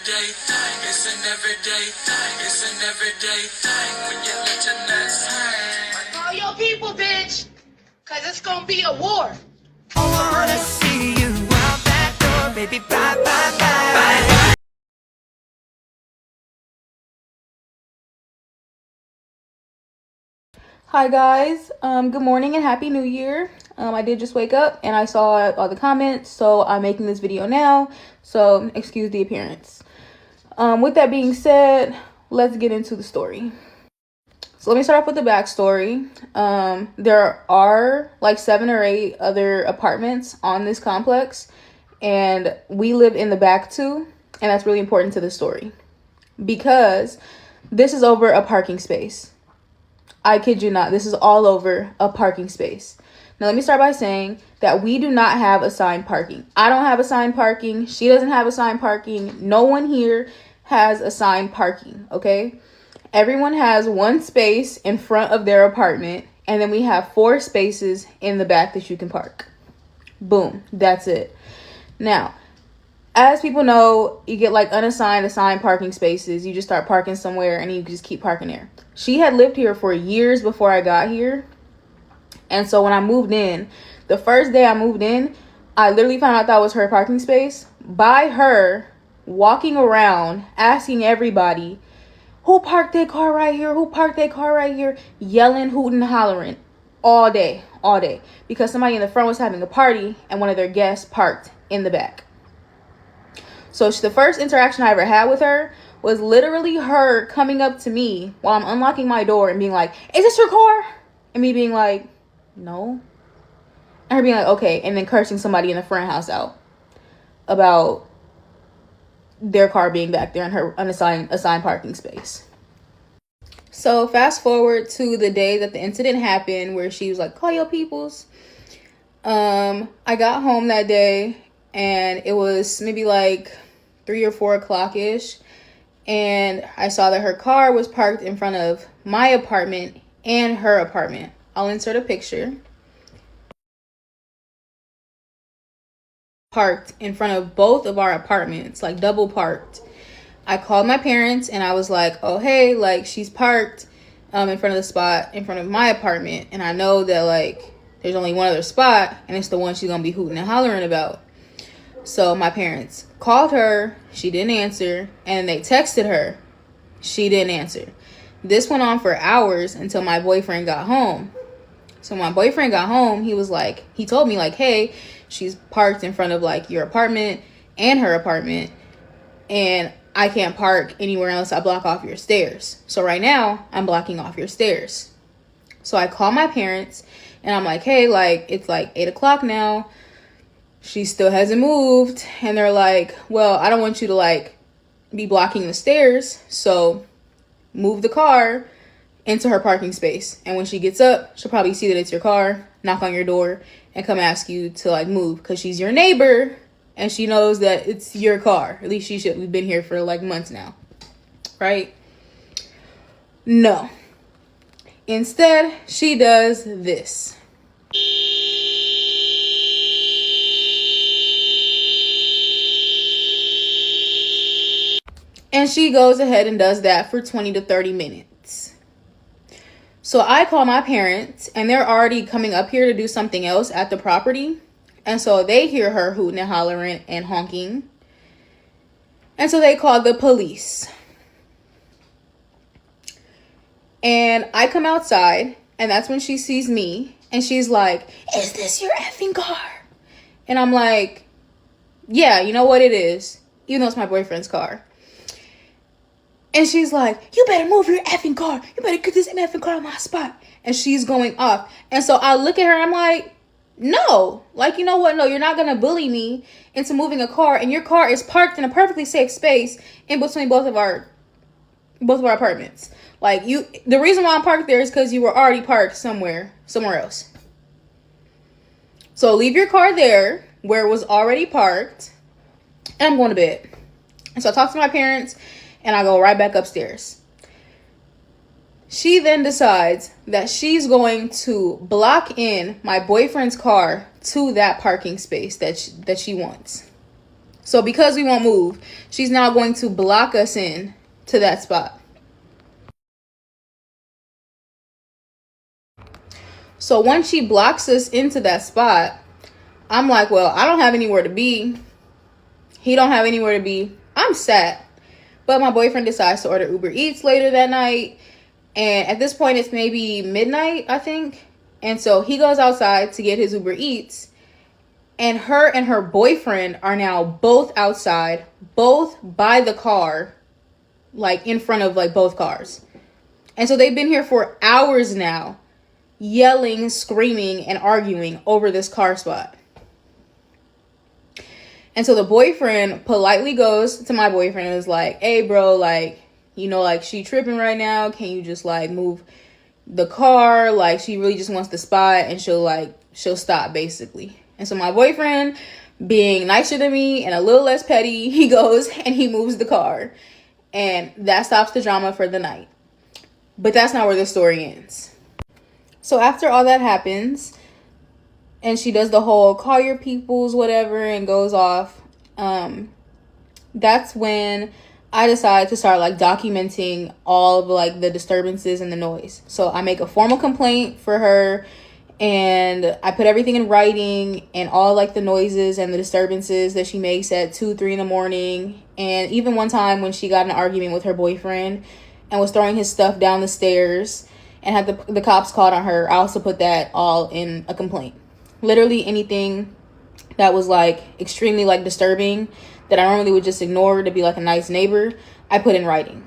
everyday thing. It's an everyday thing. It's an everyday thing when you let your nuts hang. Call your people, bitch, cause it's gonna be a war. I wanna see you out that door, baby. Bye, bye, bye, bye. Hi guys, good morning and happy new year. I did just wake up and I saw all the comments, so I'm making this video now, so excuse the appearance. With that being said, let's get into the story. So let me start off with the backstory. There are like 7 or 8 other apartments on this complex, and we live in the back too, and that's really important to the story because this is over a parking space. I kid you not, this is all over a parking space. Now, let me start by saying that we do not have assigned parking. I don't have assigned parking. She doesn't have assigned parking. No one here has assigned parking, okay? Everyone has one space in front of their apartment, and then we have 4 spaces in the back that you can park. Boom, that's it. Now, as people know, you get like unassigned, assigned parking spaces. You just start parking somewhere and you just keep parking there. She had lived here for years before I got here. And so when I moved in, the first day I moved in, I literally found out that was her parking space by her walking around asking everybody, who parked their car right here? Who parked their car right here? Yelling, hooting, hollering all day, because somebody in the front was having a party and one of their guests parked in the back. So the first interaction I ever had with her was literally her coming up to me while I'm unlocking my door and being like, is this your car? And me being like, no. And her being like, okay. And then cursing somebody in the front house out about their car being back there in her assigned parking space. So fast forward to the day that the incident happened where she was like, call your peoples. I got home that day and it was maybe like 3 or 4 o'clock ish, and I saw that her car was parked in front of my apartment and her apartment. I'll insert a picture. Parked in front of both of our apartments, like double parked. I called my parents and I was like, oh hey, like she's parked in front of the spot in front of my apartment, and I know that like there's only one other spot and it's the one she's gonna be hooting and hollering about. So my parents called her, she didn't answer, and they texted her, she didn't answer. This went on for hours until my boyfriend got home. So when my boyfriend got home, he told me like, hey, she's parked in front of like your apartment and her apartment, and I can't park anywhere else. I block off your stairs. So right now I'm blocking off your stairs. So I call my parents and I'm like, hey, like it's like 8 o'clock now. She still hasn't moved. And they're like, well, I don't want you to like be blocking the stairs, so move the car into her parking space. And when she gets up, she'll probably see that it's your car, knock on your door, and come ask you to like move, because she's your neighbor and she knows that it's your car. At least she should. We've been here for like months now, right? No. Instead, she does this. And she goes ahead and does that for 20 to 30 minutes. So I call my parents and they're already coming up here to do something else at the property. And so they hear her hooting and hollering and honking. And so they call the police. And I come outside and that's when she sees me and she's like, is this your effing car? And I'm like, yeah, you know what it is, even though it's my boyfriend's car. And she's like, you better move your effing car. You better get this effing car on my spot. And she's going off. And so I look at her and I'm like, no. Like, you know what? No, you're not going to bully me into moving a car. And your car is parked in a perfectly safe space in between both of our apartments. Like, the reason why I'm parked there is because you were already parked somewhere else. So leave your car there where it was already parked. And I'm going to bed. And so I talk to my parents. And I go right back upstairs. She then decides that she's going to block in my boyfriend's car to that parking space that she wants. So because we won't move, she's now going to block us in to that spot. So once she blocks us into that spot, I'm like, well, I don't have anywhere to be. He don't have anywhere to be. I'm sad. But my boyfriend decides to order Uber Eats later that night. And at this point, it's maybe midnight, I think. And so he goes outside to get his Uber Eats. And her boyfriend are now both outside, both by the car, like in front of like both cars. And so they've been here for hours now, yelling, screaming, and arguing over this car spot. And so the boyfriend politely goes to my boyfriend and is like, hey, bro, like, you know, like, she tripping right now. Can you just, like, move the car? Like, she really just wants the spot, and she'll stop, basically. And so my boyfriend, being nicer than me and a little less petty, he goes and he moves the car. And that stops the drama for the night. But that's not where the story ends. So after all that happens, and she does the whole call your peoples, whatever, and goes off, that's when I decide to start like documenting all of like the disturbances and the noise. So I make a formal complaint for her, and I put everything in writing, and all like the noises and the disturbances that she makes at 2-3 in the morning. And even one time when she got in an argument with her boyfriend and was throwing his stuff down the stairs and had the cops called on her, I also put that all in a complaint. Literally anything that was like extremely like disturbing that I normally would just ignore to be like a nice neighbor, I put in writing.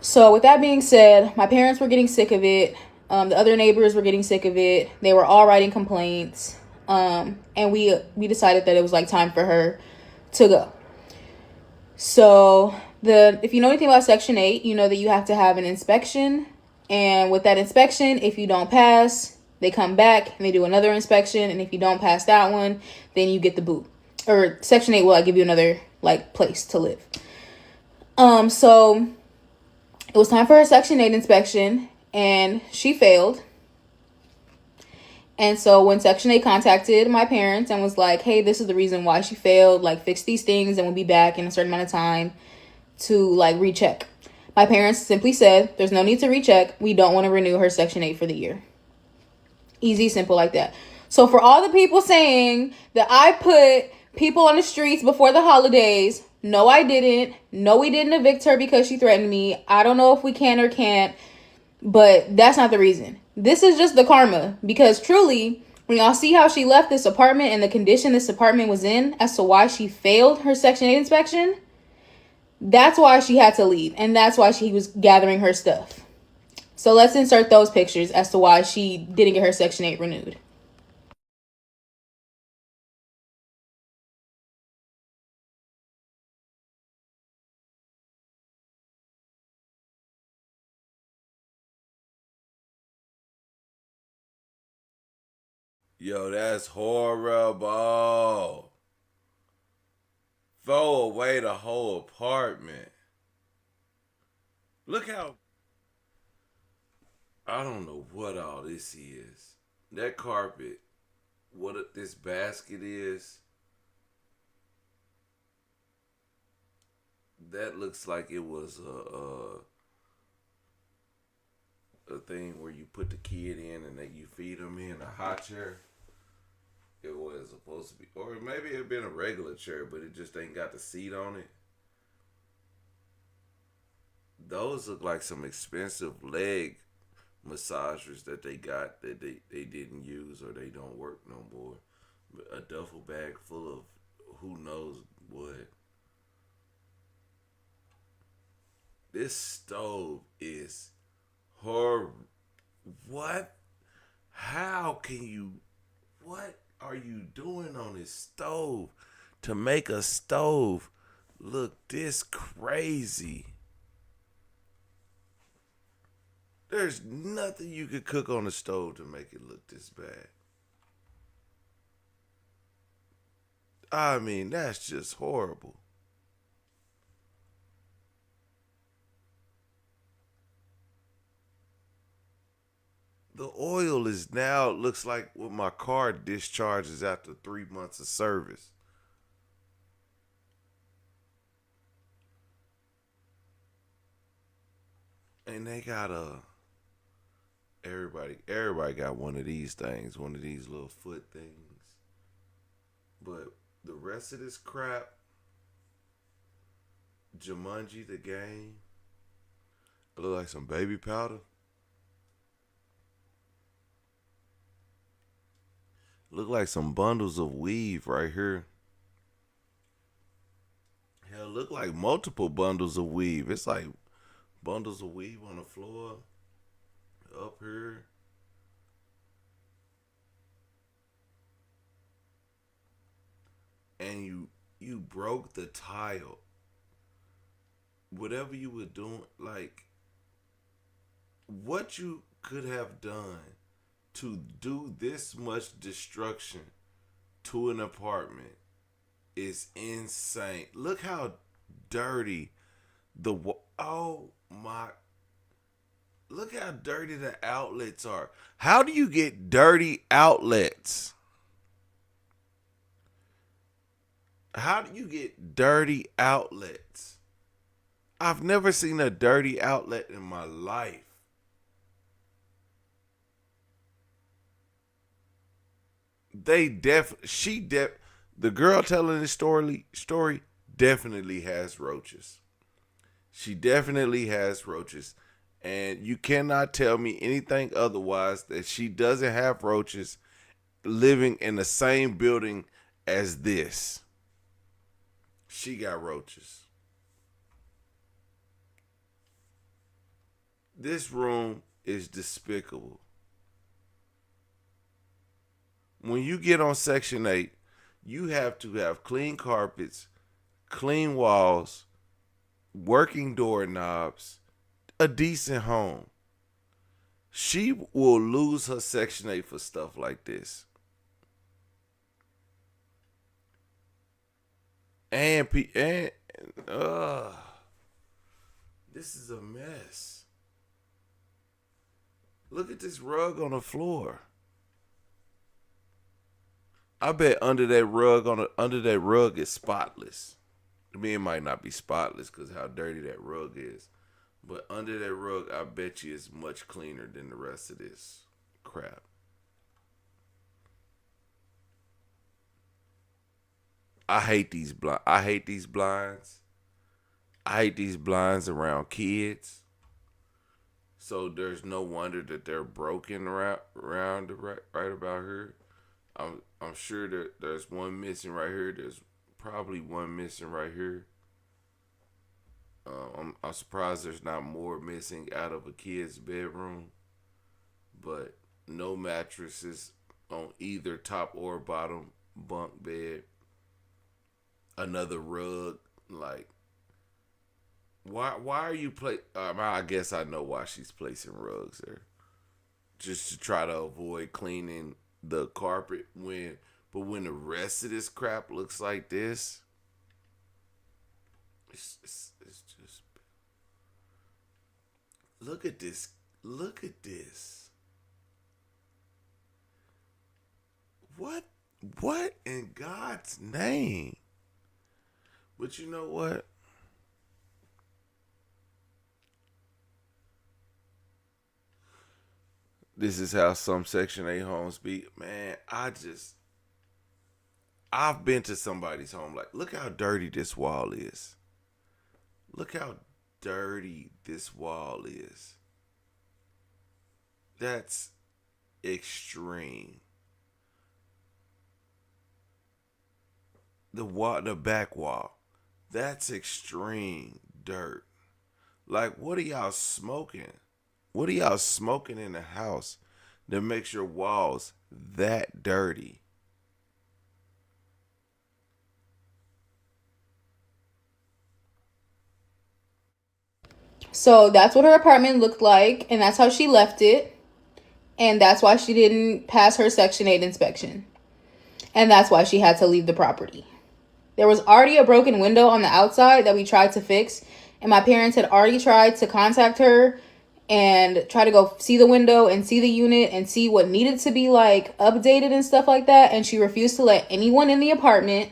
So with that being said, my parents were getting sick of it. The other neighbors were getting sick of it. They were all writing complaints. And we decided that it was like time for her to go. So if you know anything about Section 8, you know that you have to have an inspection. And with that inspection, if you don't pass, they come back and they do another inspection. And if you don't pass that one, then you get the boot. Or Section 8 will like give you another like place to live. So it was time for her Section 8 inspection, and she failed. And so when Section 8 contacted my parents and was like, hey, this is the reason why she failed, like fix these things and we'll be back in a certain amount of time to like recheck. My parents simply said, there's no need to recheck. We don't want to renew her Section 8 for the year. Easy, simple like that. So for all the people saying that I put people on the streets before the holidays, no, I didn't. No, we didn't evict her because she threatened me. I don't know if we can or can't, but that's not the reason. This is just the karma, because truly, when y'all see how she left this apartment and the condition this apartment was in as to why she failed her Section 8 inspection, that's why she had to leave, and that's why she was gathering her stuff. So let's insert those pictures as to why she didn't get her Section 8 renewed. Yo, that's horrible. Throw away the whole apartment. Look how... I don't know what all this is. That carpet, what this basket is, that looks like it was a thing where you put the kid in and then you feed him in a hot chair. It was supposed to be, or maybe it'd been a regular chair, but it just ain't got the seat on it. Those look like some expensive leg massagers that they got that they didn't use or they don't work no more. A duffel bag full of who knows what. This stove is horrible. What? How can you? What are you doing on this stove to make a stove look this crazy? There's nothing you could cook on the stove to make it look this bad. I mean, that's just horrible. The oil is now, looks like what my car discharges after 3 months of service. And they got everybody got one of these things, one of these little foot things. But the rest of this crap, Jumanji the game, it look like some baby powder. Look like some bundles of weave right here. Hell, look like multiple bundles of weave. It's like bundles of weave on the floor, up here. And you broke the tile. Whatever you were doing, like what you could have done to do this much destruction to an apartment is insane. Look how dirty oh my, look how dirty the outlets are. How do you get dirty outlets? How do you get dirty outlets? I've never seen a dirty outlet in my life. The girl telling this story definitely has roaches. She definitely has roaches. And you cannot tell me anything otherwise that she doesn't have roaches living in the same building as this. She got roaches. This room is despicable. When you get on Section 8, you have to have clean carpets, clean walls, working doorknobs, a decent home. She will lose her Section 8 for stuff like this. And this is a mess. Look at this rug on the floor. I bet under that rug is spotless. I mean, it might not be spotless because how dirty that rug is. But under that rug, I bet you it's much cleaner than the rest of this crap. I hate these blinds. I hate these blinds around kids. So there's no wonder that they're broken around right about here. I'm sure that there's one missing right here. There's probably one missing right here. I'm surprised there's not more missing out of a kid's bedroom. But no mattresses on either top or bottom bunk bed. Another rug. Like, why are you I guess I know why she's placing rugs there. Just to try to avoid cleaning the carpet when the rest of this crap looks like this, it's just, look at this. What in God's name? But you know what? This is how some Section 8 homes be. Man, I've been to somebody's home. Like, look how dirty this wall is. Look how dirty this wall is. That's extreme. The back wall. That's extreme dirt. Like, what are y'all smoking? What are y'all smoking in the house that makes your walls that dirty? So that's what her apartment looked like, and that's how she left it. And that's why she didn't pass her Section 8 inspection. And that's why she had to leave the property. There was already a broken window on the outside that we tried to fix. And my parents had already tried to contact her and try to go see the window and see the unit and see what needed to be like updated and stuff like that. And she refused to let anyone in the apartment.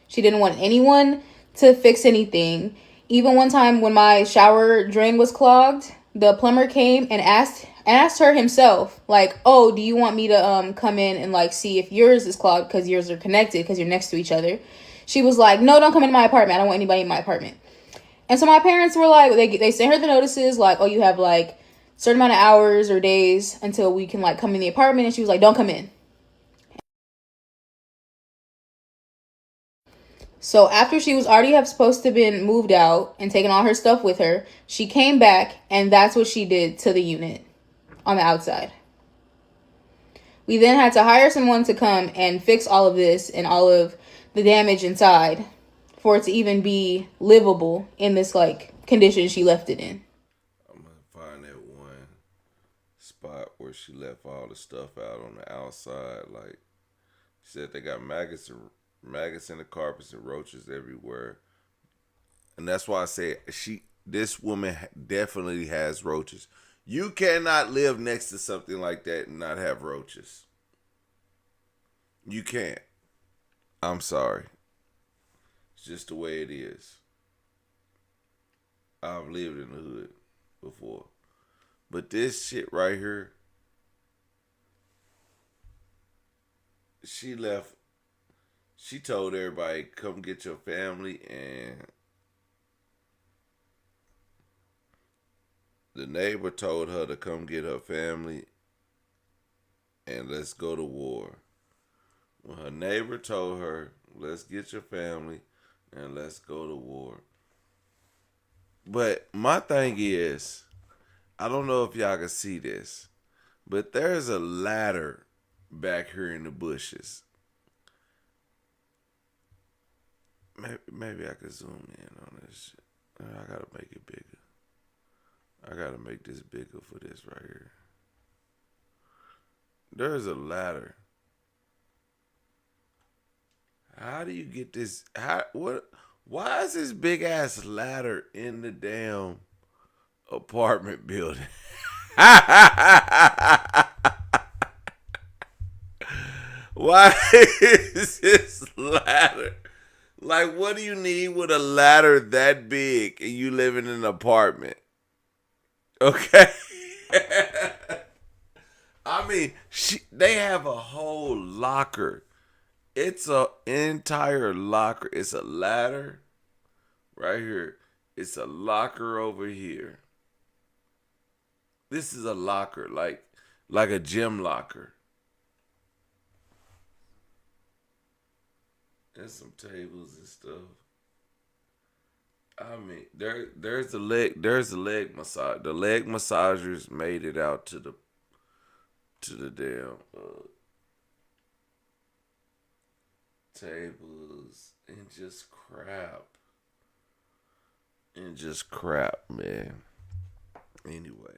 She didn't want anyone to fix anything. Even one time when my shower drain was clogged, the plumber came and asked her himself, like, oh, do you want me to come in and like see if yours is clogged because yours are connected because you're next to each other? She was like, no, don't come into my apartment. I don't want anybody in my apartment. And so my parents were like, they sent her the notices like, oh, you have like certain amount of hours or days until we can like come in the apartment. And she was like, don't come in. So after she was already supposed to have been moved out and taken all her stuff with her, she came back and that's what she did to the unit on the outside. We then had to hire someone to come and fix all of this and all of the damage inside for it to even be livable in this like condition she left it in. I'm gonna find that one spot where she left all the stuff out on the outside. Like she said, they got maggots in the carpets and roaches everywhere, and that's why I say this woman definitely has roaches. You cannot live next to something like that and not have roaches. You can't. I'm sorry. It's just the way it is. I've lived in the hood before. But this shit right here, she told everybody, come get your family, and the neighbor told her to come get her family and let's go to war. When her neighbor told her, let's get your family and let's go to war. But my thing is, I don't know if y'all can see this, but there's a ladder back here in the bushes. Maybe I could zoom in on this shit. I gotta make it bigger. I gotta make this bigger for this right here. There's a ladder. How do you get this? Why is this big ass ladder in the damn apartment building? Why is this ladder? Like, what do you need with a ladder that big and you live in an apartment? Okay. I mean, they have a whole locker. It's an entire locker. It's a ladder right here. It's a locker over here. This is a locker, like a gym locker. There's some tables and stuff. I mean, there's the leg massage. The leg massagers made it out to the damn tables and just crap, man. Anyway.